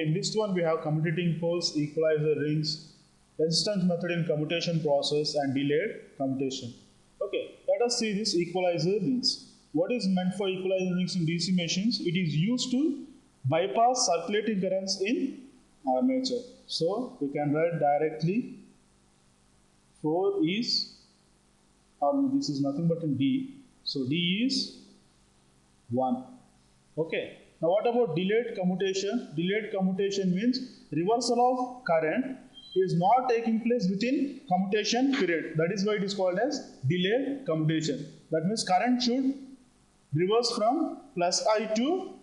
Okay, in this one we have commutating poles, equalizer rings, resistance method in commutation process, and delayed commutation. Okay, let us see this equalizer rings. What is meant for equalizer rings in DC machines? It is used to bypass circulating currents in armature. So we can write directly 4 is, or this is nothing but in D. So D is 1. Okay. Now what about delayed commutation? Delayed commutation means reversal of current is not taking place within commutation period. That is why it is called as delayed commutation. That means current should reverse from plus I to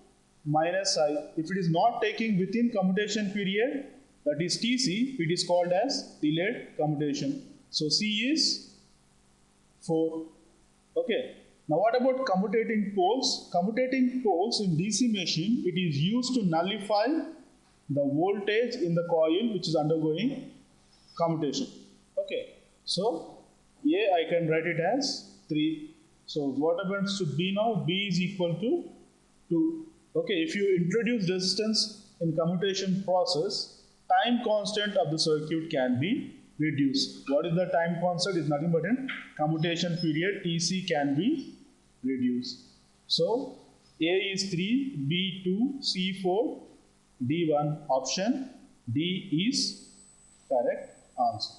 minus I. If it is not taking within commutation period, that is TC, it is called as delayed commutation. So C is 4. Okay. Now what about commutating poles? Commutating poles in DC machine, it is used to nullify the voltage in the coil which is undergoing commutation. Okay. So A I can write it as 3. So what happens to B now? B is equal to 2. Okay. If you introduce resistance in commutation process, time constant of the circuit can be reduced. What is the time constant? Is nothing but in commutation period TC can be reduced. So A is 3, B 2, C 4, D 1. Option D is correct answer.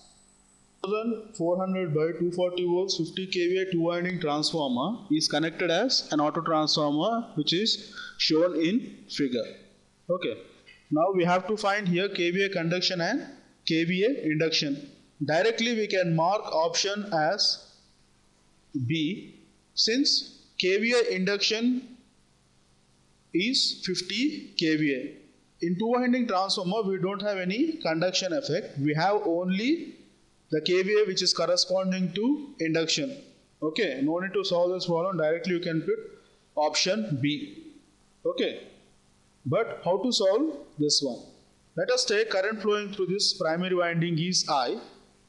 1400 by 240 volts 50 kVA 2-winding transformer is connected as an auto transformer, which is shown in figure. Okay. Now we have to find here kVA conduction and kVA induction. Directly we can mark option as B, since kVA induction is 50 kVA. In 2-winding transformer we don't have any conduction effect. We have only the kVA which is corresponding to induction. Okay, no need to solve this problem. Directly you can put option B. Okay, but how to solve this one? Let us take current flowing through this primary winding is I,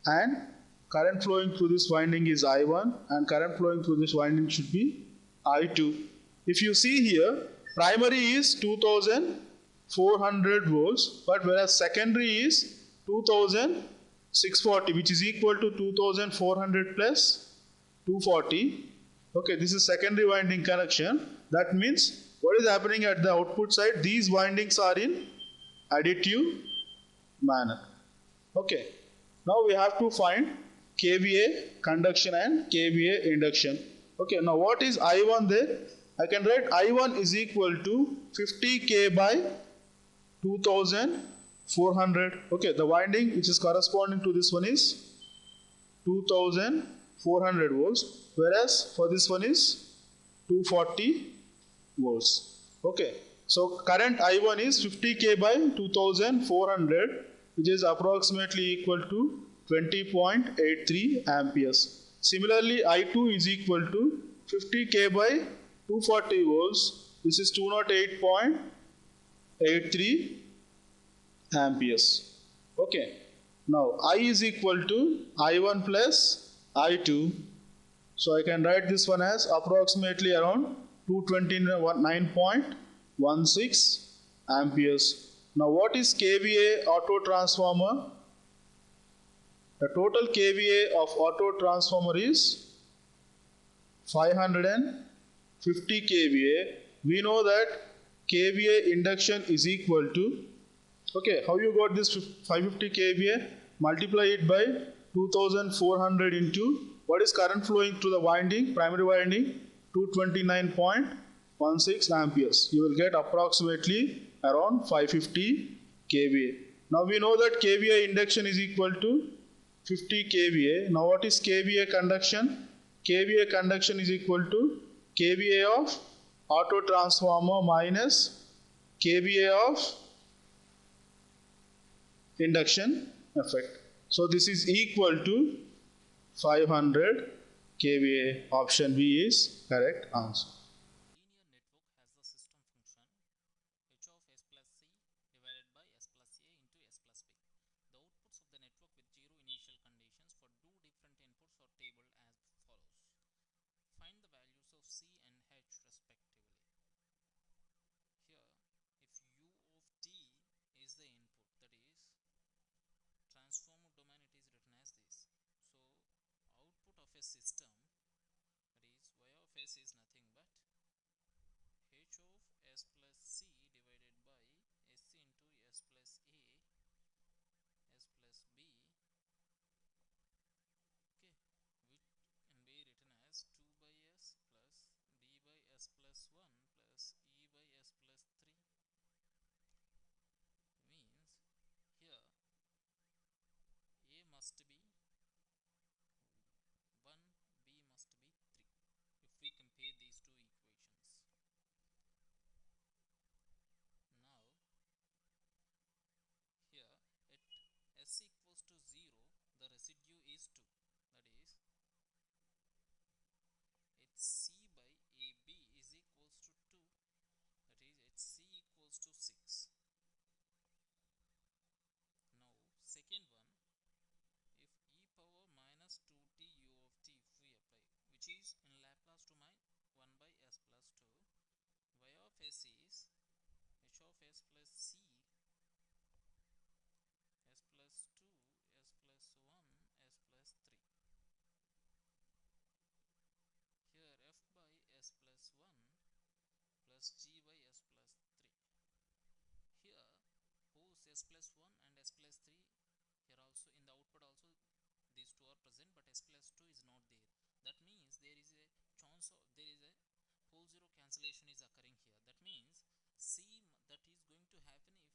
and current flowing through this winding is I1, and current flowing through this winding should be I2. If you see here, primary is 2400 volts, but whereas secondary is 2640, which is equal to 2400 plus 240. Okay, this is secondary winding connection. That means what is happening at the output side? These windings are in additive manner. Okay, now we have to find kVA conduction and kVA induction. Okay, now what is I1 there? I can write I1 is equal to 50K by 2400. Okay, the winding which is corresponding to this one is 2400 volts, whereas for this one is 240 volts. Okay, so current I1 is 50K by 2400, which is approximately equal to 20.83 amperes. Similarly, I2 is equal to 50K by 240 volts. This is 208.83 amperes. Okay. Now I is equal to I1 plus I2. So I can write this one as approximately around 229.16 amperes. Now what is kVA auto transformer? The total kVA of auto transformer is 550 kVA. We know that kVA induction is equal to, okay, how you got this 550 kVA? Multiply it by 2400 into what is current flowing through the winding, primary winding, 229.16 amperes. You will get approximately around 550 kVA. Now we know that kVA induction is equal to 50 kVA. Now what is kVA conduction? kVA conduction is equal to kVA of auto transformer minus kVA of induction effect. So this is equal to 500 kVA. Option B is correct answer. a system, that is y of s is nothing but h of s plus c divided by s into s plus a, s plus b, okay, which can be written as 2 by s plus b by s plus 1 plus e by s plus 3. Means here a must be 1, b must be 3 if we compare these two equations. Now here at s equals to 0, the residue is 2, that is its c by ab is equals to 2, that is its c equals to 6. Now second one, if e power minus 2t u of t if we apply, which is in Laplace domain 1 by s plus 2, y of s is h of s plus c, s plus 2, s plus 1, s plus 3. Here f by s plus 1 plus g by s plus 3. Here both s plus 1 and s plus 3, here also in the output also these two are present, but s plus 2 is not there. That means there is a chance of, there is a pole zero cancellation is occurring here. That means c that is going to happen